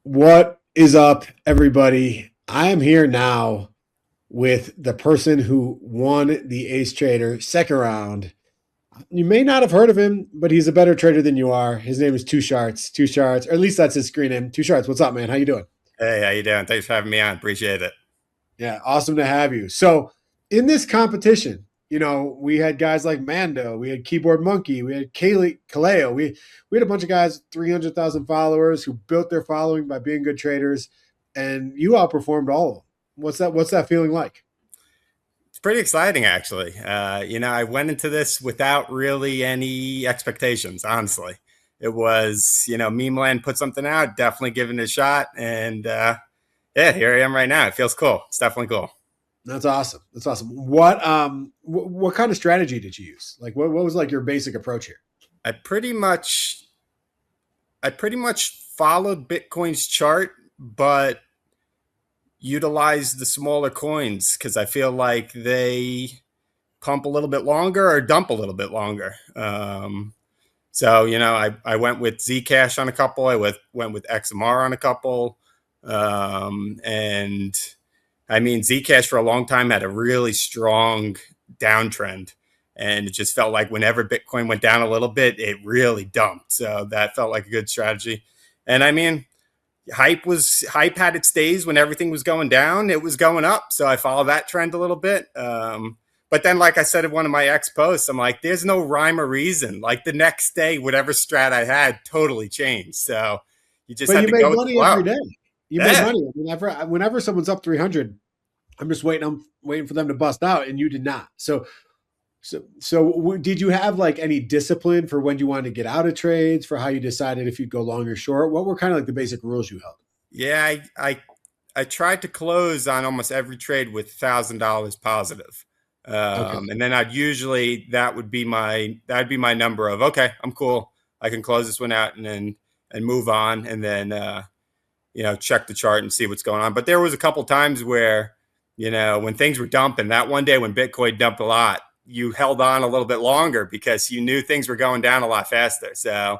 What is up, everybody? I am here now with the person who won the Ace Trader second round. You may not have heard of him, but he's a better trader than you are. His name is Two Sharts. Two Sharts, or at least that's his screen name. Two Sharts. What's up, man? How you doing? Hey, how you doing? Thanks for having me on. Appreciate it. Yeah, awesome to have you. So, in this competition, we had guys like Mando, we had Keyboard Monkey, we had Kaleo, we had a bunch of guys, 300,000 followers who built their following by being good traders, and you outperformed all of them. What's that feeling like? It's pretty exciting, actually. I went into this without really any expectations, honestly. It was, Memeland put something out, definitely giving it a shot. And yeah, here I am right now. It feels cool. It's definitely cool. That's awesome. That's awesome. What kind of strategy did you use? Like what was like your basic approach here? I pretty much I pretty much followed Bitcoin's chart, but utilized the smaller coins because I feel like they pump a little bit longer or dump a little bit longer. I went with Zcash on a couple. Went with XMR on a couple. And I mean, Zcash for a long time had a really strong downtrend. And it just felt like whenever Bitcoin went down a little bit, it really dumped. So that felt like a good strategy. And I mean, hype had its days when everything was going down. It was going up. So I followed that trend a little bit. But then, like I said in one of my ex posts, I'm like, there's no rhyme or reason. Like the next day, whatever strat I had totally changed. So you just But had you to made go with the money every flow. day. You made Yeah. money. Whenever someone's up 300, I'm just waiting. I'm waiting for them to bust out, and you did not. So did you have like any discipline for when you wanted to get out of trades, for how you decided if you'd go long or short? What were kind of like the basic rules you held? Yeah. I tried to close on almost every trade with $1,000 positive. Okay. And then that'd be my number of, okay, I'm cool. I can close this one out and move on. And then, check the chart and see what's going on. But there was a couple times where, when things were dumping, that one day when Bitcoin dumped a lot, you held on a little bit longer because you knew things were going down a lot faster. So,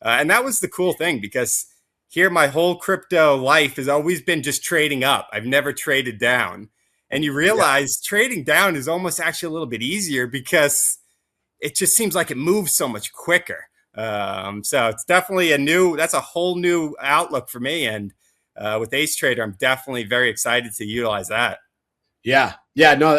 and that was the cool thing because here my whole crypto life has always been just trading up. I've never traded down. And you Yeah. realize trading down is almost actually a little bit easier because it just seems like it moves so much quicker. So it's definitely that's a whole new outlook for me. And with AceTrader, I'm definitely very excited to utilize that. Yeah. Yeah. No.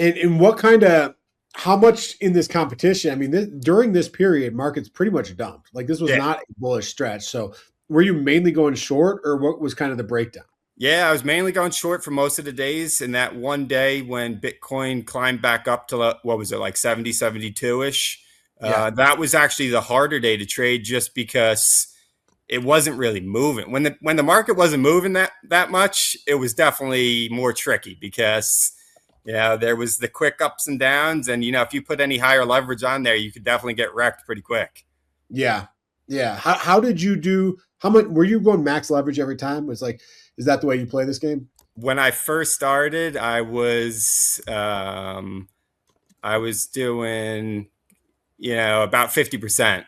And what kind of, how much in this competition? I mean, during this period, markets pretty much dumped. Like this was Yeah. not a bullish stretch. So were you mainly going short, or what was kind of the breakdown? Yeah, I was mainly going short for most of the days. And that one day when Bitcoin climbed back up to, what was it, like 70, 72 ish? Yeah. That was actually the harder day to trade just because it wasn't really moving. When the market wasn't moving that much, it was definitely more tricky because there was the quick ups and downs. And, if you put any higher leverage on there, you could definitely get wrecked pretty quick. Yeah. Yeah. How did you do? How much were you going max leverage every time? It's like, is that the way you play this game? When I first started, I was doing, about 50%.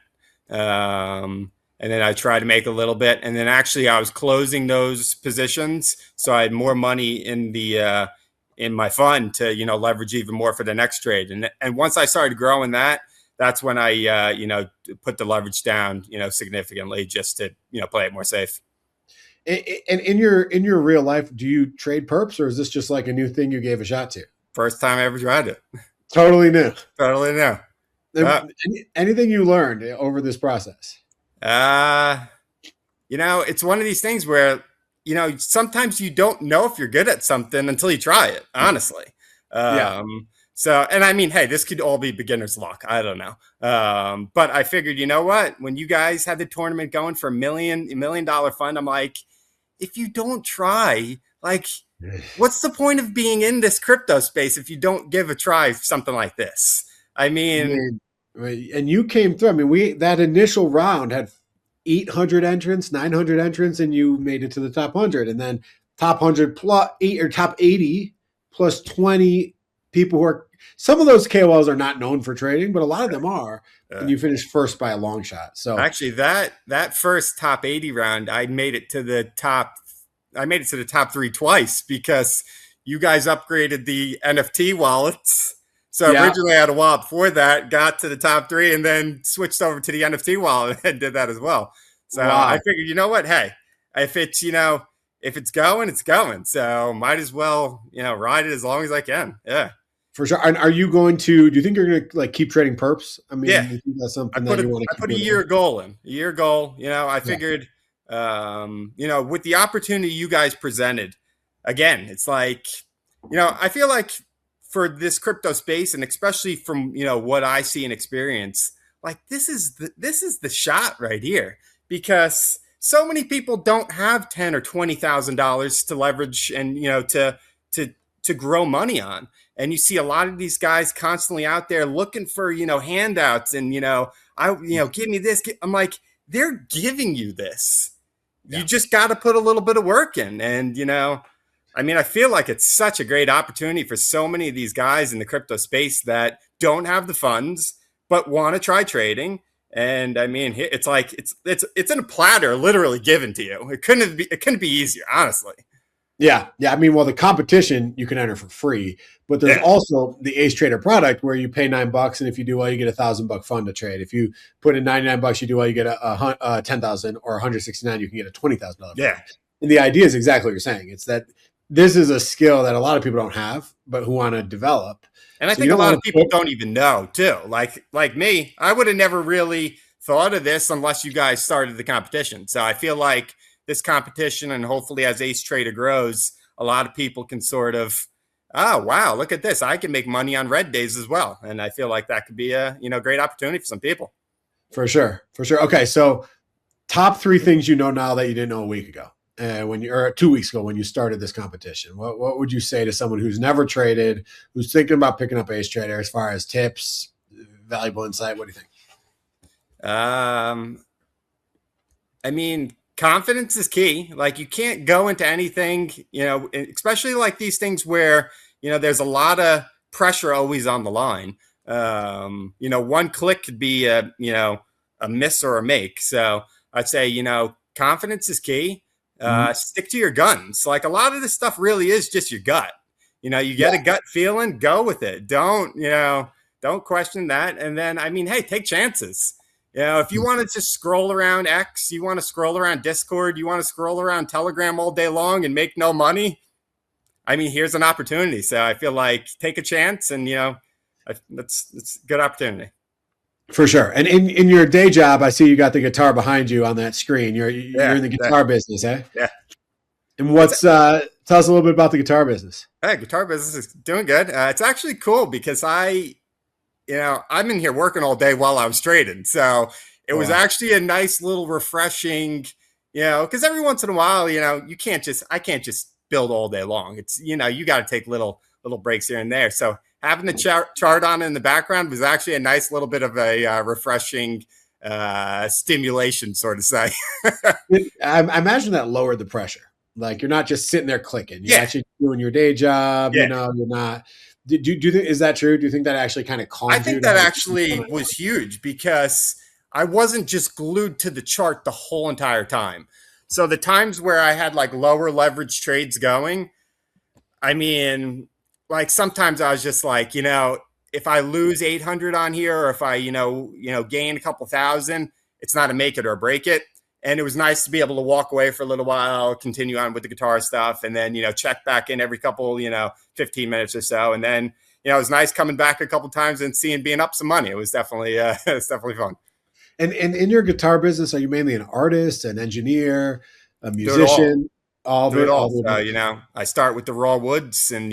And then I tried to make a little bit. And then actually I was closing those positions. So I had more money in my fund to, leverage even more for the next trade. And once I started growing that's when I, put the leverage down, significantly just to, play it more safe. And in your real life, do you trade perps, or is this just like a new thing you gave a shot to? First time I ever tried it. Totally new. Totally new. Uh, Anything you learned over this process? uh, it's one of these things where, sometimes you don't know if you're good at something until you try it, honestly. Yeah. And I mean, hey, this could all be beginner's luck. I don't know. But I figured, you know what? When you guys had the tournament going for $1 million fund, I'm like, if you don't try, like, what's the point of being in this crypto space if you don't give a try for something like this? I mean, Man, and you came through. I mean, that initial round had 800 entrants, 900 entrants, and you made it to the top 100, and then top 100 plus eight or top 80 plus 20 people who are, some of those KOLs are not known for trading, but a lot of them are. And Uh, you finished first by a long shot. So Actually, that first top 80 round, I made it to the top. I made it to the top three twice because you guys upgraded the NFT wallets. So yeah, originally I had a wallet before that, got to the top three, and then switched over to the NFT wallet and did that as well. So I wow, figured, you know what? Hey, if it's if it's going, it's going. So might as well ride it as long as I can. Yeah, for sure. And are you going to? Do you think you're going to like keep trading perps? I mean, yeah. do you think that's I something that put you a want I to keep put a doing? year goal in. A year goal. I Yeah, figured with the opportunity you guys presented, again, it's like, I feel like for this crypto space, and especially from what I see and experience, like this is the shot right here, because so many people don't have $10,000 or $20,000 to leverage and to to grow money on. And you see a lot of these guys constantly out there looking for handouts and give me this. I'm like, they're giving you this. You yeah, just got to put a little bit of work in. And, I mean, I feel like it's such a great opportunity for so many of these guys in the crypto space that don't have the funds, but want to try trading. And I mean, it's like, it's in a platter literally given to you. It couldn't be easier, honestly. yeah, yeah. I mean, well, the competition you can enter for free, but there's Yeah. also the Ace Trader product where you pay $9, and if you do well, you get $1,000 fund to trade. If you put in $99, you do well, you get a 10,000, or 169, you can get a $20,000 fund. Yeah. And the idea is exactly what you're saying. It's that this is a skill that a lot of people don't have, but who want to develop. And I So you think a don't lot want of to people put don't even know too. Like me, I would have never really thought of this unless you guys started the competition. So I feel like this competition, and hopefully as Ace Trader grows, a lot of people can sort of, oh wow, look at this. I can make money on red days as well. And I feel like that could be a great opportunity for some people. for sure, for sure. Okay, so top three things you know now that you didn't know a week ago, when you, or 2 weeks ago when you started this competition. What would you say to someone who's never traded, who's thinking about picking up Ace Trader, as far as tips, valuable insight? What do you think? Um, I mean, confidence is key. Like you can't go into anything, especially like these things where, there's a lot of pressure always on the line. One click could be a miss or a make. So I'd say, confidence is key. Mhm. Stick to your guns. Like a lot of this stuff really is just your gut. You get a Yeah. gut feeling, go with it. Don't question that. And then, I mean, hey, take chances. If you want to just scroll around X, you want to scroll around Discord, you want to scroll around Telegram all day long and make no money, I mean, here's an opportunity. So I feel like take a chance, and that's a good opportunity. For sure. And in your day job, I see you got the guitar behind you on that screen. You're Yeah, in the guitar business, eh? yeah. And It's tell us a little bit about the guitar business. guitar business is doing good. It's actually cool because I'm in here working all day while I was trading. So it Oh, was wow. actually a nice little refreshing, because every once in a while, I can't just build all day long. It's, you got to take little breaks here and there. So having the chart on in the background was actually a nice little bit of a refreshing stimulation, sort of say. I imagine that lowered the pressure. Like you're not just sitting there clicking. You're Yeah. actually doing your day job. Yeah. You're not. Do you think, is that true? Do you think that actually kind of I calms you think to that have actually was huge because I wasn't just glued to the chart the whole entire time. So the times where I had like lower leverage trades going, I mean, like sometimes I was just like, if I lose 800 on here, or if I, gain a couple thousand, it's not a make it or break it. And it was nice to be able to walk away for a little while, continue on with the guitar stuff, and then, check back in every couple, 15 minutes or so. And then, it was nice coming back a couple times and being up some money. It was definitely, it's definitely fun. And in your guitar business, are you mainly an artist, an engineer, a Do it all. musician, all of Do it it, all. all of So, it? I start with the raw woods, and,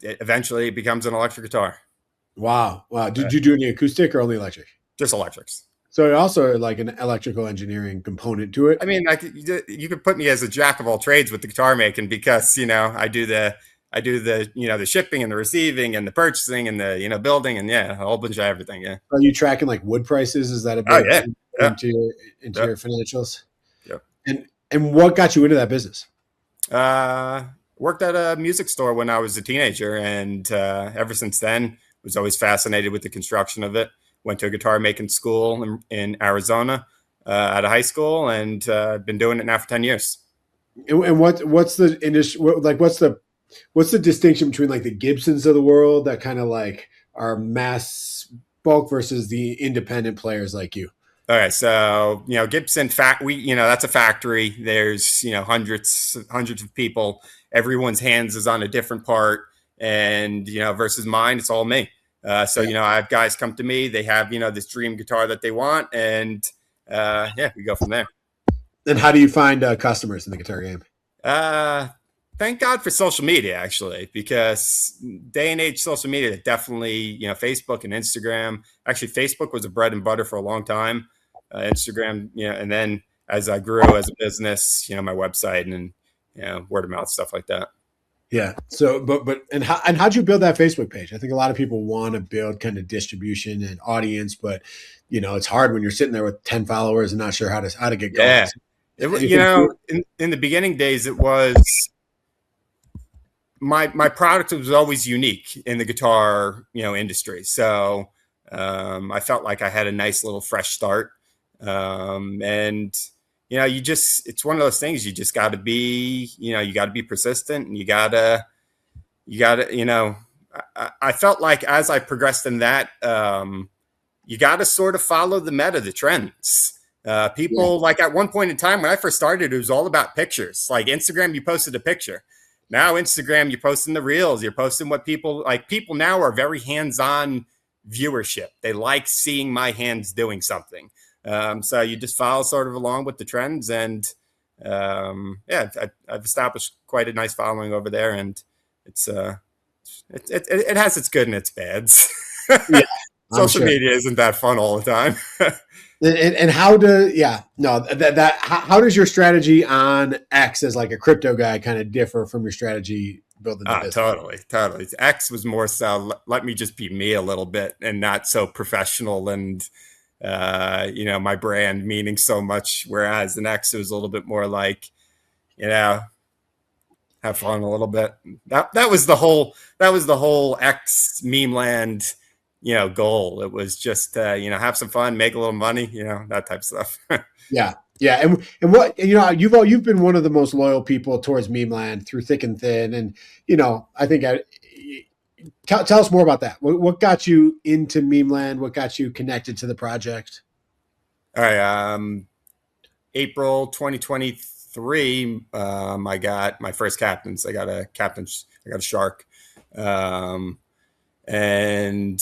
eventually it becomes an electric guitar. Wow, wow. Uh, Did you do any acoustic or only electric? just electrics. So it also like an electrical engineering component to it. I mean, like you could put me as a jack of all trades with the guitar making, because I do the the shipping and the receiving and the purchasing and the building, and yeah, a whole bunch of everything. Yeah. Are you tracking like wood prices? Is that a Oh big yeah. Yeah. into Yeah. your financials? Yeah. And what got you into that business? Worked at a music store when I was a teenager, and ever since then, was always fascinated with the construction of it. Went to a guitar making school in Arizona out of high school, and been doing it now for 10 years. And what's the industry? Like, what's the distinction between like the Gibsons of the world that kind of like are mass bulk versus the independent players like you? All right, so Gibson that's a factory. There's hundreds of people. Everyone's hands is on a different part, and versus mine, it's all me. So Yeah. I have guys come to me. They have this dream guitar that they want, and yeah, we go from there. And how do you find customers in the guitar game? Uh, Thank God for social media, actually, because day and age social media definitely, Facebook and Instagram. Actually, Facebook was a bread and butter for a long time. Instagram, and then as I grew as a business, my website and word of mouth stuff like that. Yeah. So, how'd you build that Facebook page? I think a lot of people want to build kind of distribution and audience, but it's hard when you're sitting there with 10 followers and not sure how to get going. Yeah, So, anything? in the beginning days, it was my product was always unique in the guitar industry. So I felt like I had a nice little fresh start. And it's one of those things. You just got to be you got to be persistent, and you gotta I felt like as I progressed in that, you got to sort of follow the meta, the trends. Yeah. People, like, at one point in time when I first started, it was all about pictures. Like Instagram, you posted a picture. Now Instagram, you're posting the reels. You're posting what people like. People now are very hands-on viewership. They like seeing my hands doing something. So you just follow sort of along with the trends, and yeah, I've established quite a nice following over there, and it's it has its good and its bads. Yeah, I'm Social sure. media isn't that fun all the time. And how do yeah no that how does your strategy on X as like a crypto guy kind of differ from your strategy building the Ah, business? totally, totally. X was more so let me just be me a little bit, and not so professional, and my brand meaning so much. Whereas in X, it was a little bit more like, you know, have fun a little bit. That was the whole X Memeland, goal. It was just have some fun, make a little money, that type of stuff. Yeah, yeah, and what you've been one of the most loyal people towards Memeland through thick and thin, and I think tell us more about that. What got you into Memeland? What got you connected to the project? All right, April 2023, I got my first captains. I got a captain's. I got a shark, and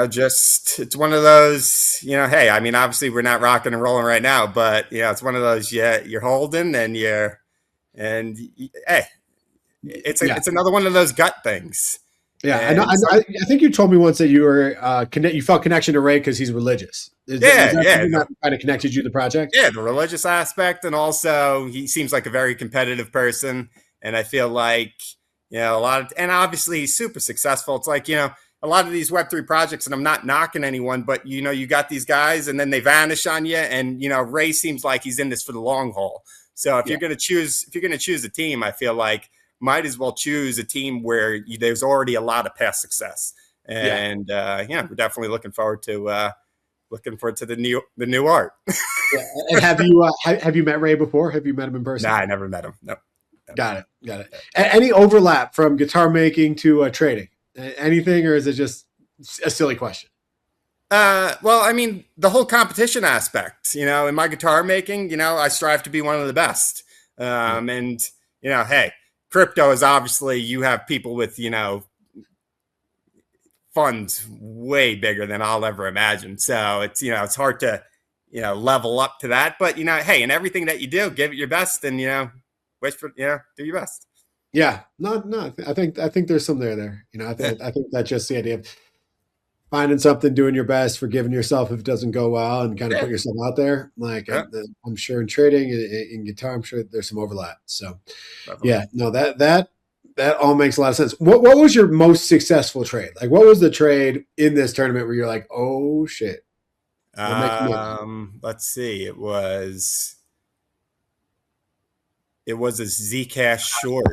just it's one of those. Hey, I mean, obviously we're not rocking and rolling right now, but it's one of those. Yeah, you're holding, and hey, Yeah, it's another one of those gut things. yeah. I know. And some, I think you told me once that you were you felt connection to Ray because he's religious. Was yeah, that yeah, something that kind of connected you to the project? yeah, the religious aspect, and also he seems like a very competitive person, and I feel like a lot of, and obviously he's super successful. It's like a lot of these Web3 projects, and I'm not knocking anyone, but you got these guys, and then they vanish on you, and Ray seems like he's in this for the long haul. So if Yeah, you're gonna choose a team, I feel like might as well choose a team where there's already a lot of past success, yeah. and we're definitely looking forward to the new art. Yeah. And have you met Ray before? Have you met him in Nah, person? I never met him. No. No. Got it. Got it. Any overlap from guitar making to trading? Anything, or is it just a silly question? Well, I mean, the whole competition aspect, in my guitar making, I strive to be one of the best. Yeah. And, hey, crypto is obviously, you have people with, funds way bigger than I'll ever imagine. So it's hard to, level up to that. But, hey, in everything that you do, give it your best, and, wish for, do your best. Yeah. No, no. I think there's some there. Yeah. I think that's just the idea of finding something, doing your best, forgiving yourself if it doesn't go well, and kind of Yeah. put yourself out there. Like Yeah. I'm sure in trading, in guitar, I'm sure there's some overlap. So Definitely. yeah, no, that all makes a lot of sense. What was your most successful trade? Like, what was the trade in this tournament where you're like, oh shit, we're making money? Let's see. It was it was a Zcash short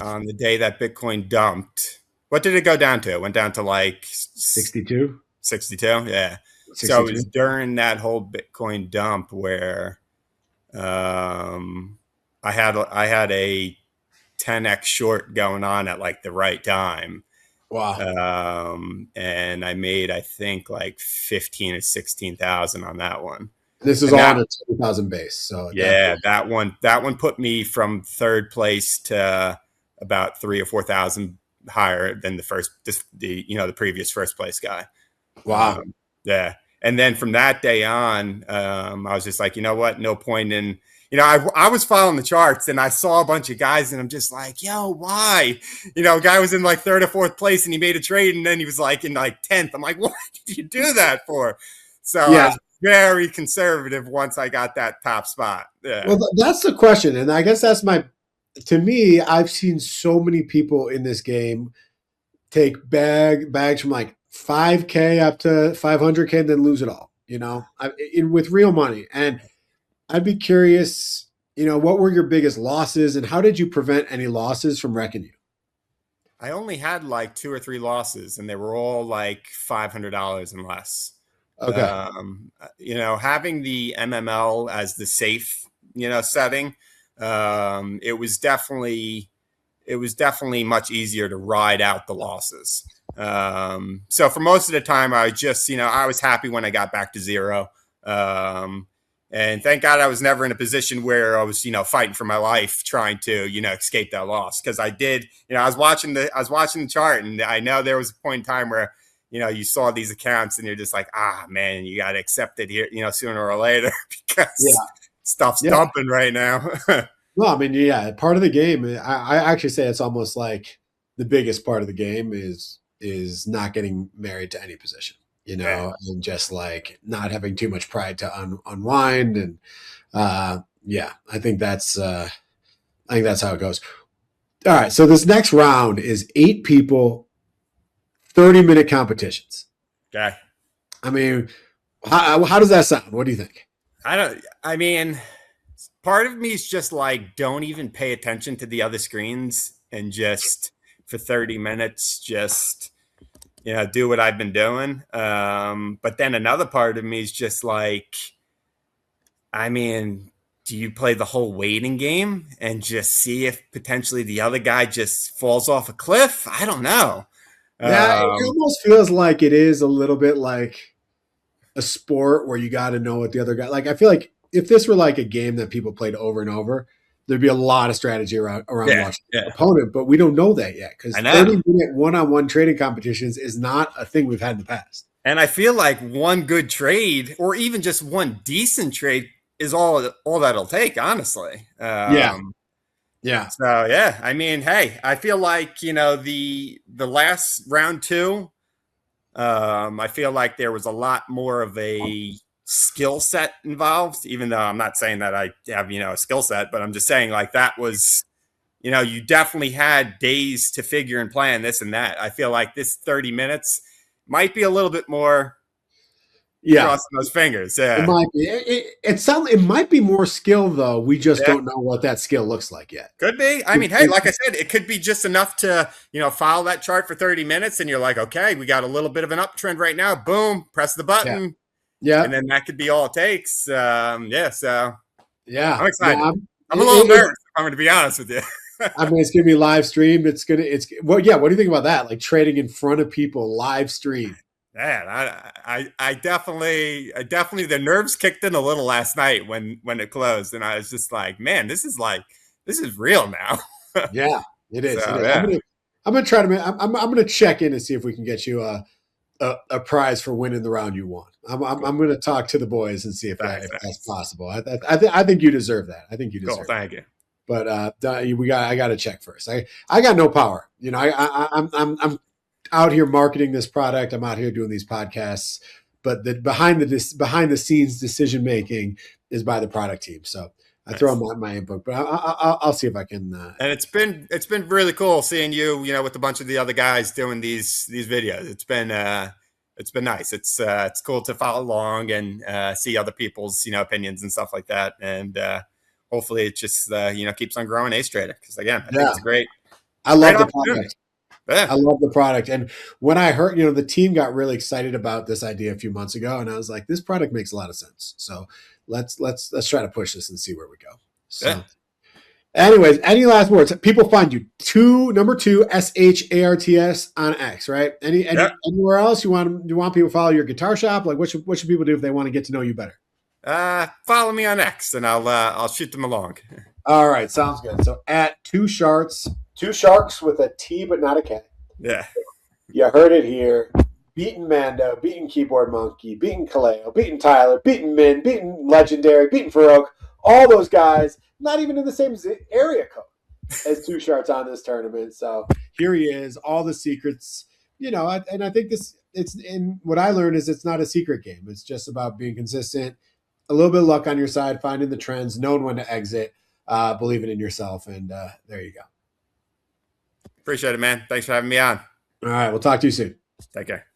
on the day that Bitcoin dumped. What did it go down to? It went down to like 62, 62. Yeah. So it was 62. during that whole Bitcoin dump where um, I had a 10x short going on at like the right time. Wow. And I made, I think, like 15 or 16,000 on that one. This is And all that, on a 20,000 base. So at that yeah, point, that one put me from third place to about 3 or 4 thousand higher than the previous first place guy. wow. Yeah. And then from that day on, I was just like, you know what? No point in, I was following the charts and I saw a bunch of guys and I'm just like, yo, why? A guy was in like third or fourth place and he made a trade and then he was like in like 10th. I'm like, what did you do that for? So I Yeah. was very conservative once I got that top spot. Yeah. Well, that's the question. And I guess to me, I've seen so many people in this game take bags from like 5K up to 500K and then lose it all, with real money. And I'd be curious, what were your biggest losses and how did you prevent any losses from wrecking you? I only had like 2 or 3 losses and they were all like $500 and less. Okay. Having the MML as the safe, setting, it was definitely much easier to ride out the losses. So for most of the time, I was happy when I got back to zero. And thank God I was never in a position where I was, fighting for my life, trying to, escape that loss. Cause I did, I was watching the chart and I know there was a point in time where, you saw these accounts and you're just like, man, you got to accept it here, sooner or later because stuff's Yeah. dumping right now. Well, I mean, yeah, part of the game, I actually say it's almost like the biggest part of the game is not getting married to any position, Yeah. and just like not having too much pride to unwind. And yeah, I think that's how it goes. All right. So this next round is 8 people, 30-minute competitions. Okay. I mean, how does that sound? What do you think? I mean, part of me is just like, don't even pay attention to the other screens and just for 30 minutes, just, do what I've been doing. But then another part of me is just like, I mean, do you play the whole waiting game and just see if potentially the other guy just falls off a cliff? I don't know. Yeah, it Um, almost feels like it is a little bit like a sport where you got to know what the other guy. Like I feel like if this were like a game that people played over and over, there'd be a lot of strategy around yeah, watching the yeah, opponent. But we don't know that yet I because know. 30-minute one-on-one trading competitions is not a thing we've had in the past. And I feel like one good trade or even just one decent trade is all that'll take, honestly. Yeah, yeah, So yeah, I mean, hey, I feel like the last round two, I feel like there was a lot more of a skill set involved. Even though I'm not saying that I have a skill set, but I'm just saying like that was you definitely had days to figure and plan this and that. I feel like this 30 minutes might be a little bit more yeah. crossing those fingers. It Yeah. might be. It might be more skill though. We just Yeah. don't know what that skill looks like yet. Could be. I mean, hey, like I said, it could be just enough to, follow that chart for 30 minutes and you're like, okay, we got a little bit of an uptrend right now. Boom, press the Yeah, button. And yeah, then that could be all it takes. Yeah, so yeah, I'm yeah. excited. I'm a little nervous, if I'm going to be honest with you. I mean, it's gonna be live streamed. It's well, yeah. What do you think about that? Like trading in front of people, live stream. Man, I definitely the nerves kicked in a little last night when it closed, and I was just like, man, this is real now. Yeah, it So is. It is. yeah, I'm gonna try to. I'm gonna check in and see if we can get you a prize for winning the round you won. cool. I'm gonna talk to the boys and see Thanks, if that's thanks. possible. I think you deserve that. I think you Cool, deserve it. thank you. But I got to check first. I got no power. I'm out here marketing this product. I'm out here doing these podcasts, but the behind the scenes decision making is by the product team. So I throw Nice. my input, but I'll see if I can. And it's been really cool seeing you, with a bunch of the other guys doing these videos. It's been nice. It's cool to follow along and see other people's opinions and stuff like that. And hopefully it just keeps on growing AceTrader, because again, I think Yeah, it's a great I great love the opportunity. product. Yeah, I love the product. And when I heard, the team got really excited about this idea a few months ago, and I was like, this product makes a lot of sense. So let's try to push this and see where we go. yeah. So, anyways, any last words? People find you number two SHARTS on X, right? Yeah. Anywhere else you want people to follow your guitar shop? Like, what should people do if they want to get to know you better? Follow me on X, and I'll shoot them along. All right, sounds good. So at two sharks with a T but not a K. Yeah. You heard it here. Beating Mando, beating Keyboard Monkey, beating Kaleo, beating Tyler, beating Min, beating Legendary, beating Farouk. All those guys, not even in the same area code as Two Sharks on this tournament. So here he is, all the secrets. And I think it's in what I learned is it's not a secret game. It's just about being consistent, a little bit of luck on your side, finding the trends, knowing when to exit, believing in yourself, and there you go. Appreciate it, man. Thanks for having me on. All right, we'll talk to you soon. Take care.